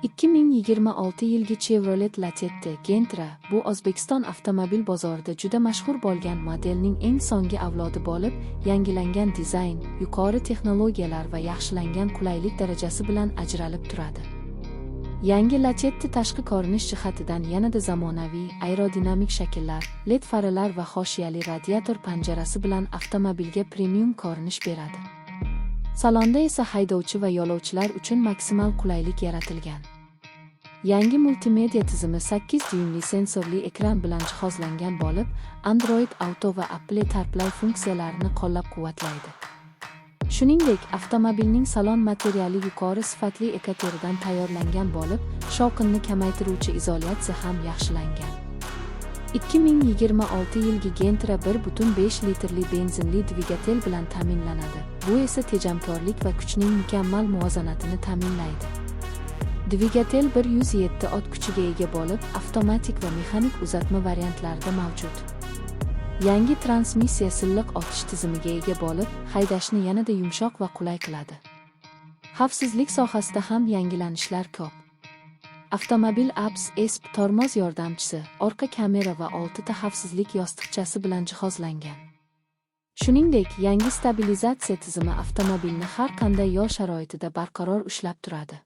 2026 yilgi Chevrolet Lacetti Gentra bu O'zbekiston avtomobil bozorida juda mashhur bo'lgan modelning eng so'nggi avlodi bo'lib, yangilangan dizayn, yuqori texnologiyalar va yaxshilangan qulaylik darajasi bilan ajralib turadi. Yangi Lacetti tashqi ko'rinish jihatidan yanada zamonaviy, aerodinamik shakllar, LED faralar va hoshiyali radiator panjarasi bilan avtomobilga premium ko'rinish beradi. Salonda esa haydovchi va yo'lovchilar uchun maksimal qulaylik yaratilgan. Yangi multimedia tizimi 8 dyuymli sensorli ekran bilan jihozlangan bo'lib, Android Auto va Apple CarPlay funksiyalarini qo'llab-quvvatlaydi. Shuningdek, avtomobilning salon materiali yuqori sifatli ekoteridan tayyorlangan bo'lib, shovqinni kamaytiruvchi izolyatsiya ham yaxshilangan. 2026 yilgi Gentra 1.5 litrli benzinli dvigatel bilan ta'minlanadi. Bu esa tejamkorlik va kuchning mukammal muvozanatini ta'minlaydi. Dvigatel 107 ot kuchiga ega bo'lib, avtomatik va mexanik uzatma variantlarida mavjud. Yangi transmissiya silliq otish tizimiga ega bo'lib, haydashni yanada yumshoq va qulay qiladi. Xavfsizlik sohasida ham yangilanishlar ko'p. Avtomobil ABS ESP tormoz yordamchisi, orqa kamera va 6 ta xavfsizlik yostiqchasi bilan jihozlangan. Shuningdek, yangi stabilizatsiya tizimi avtomobilni har qanday yo'l sharoitida barqaror ushlab turadi.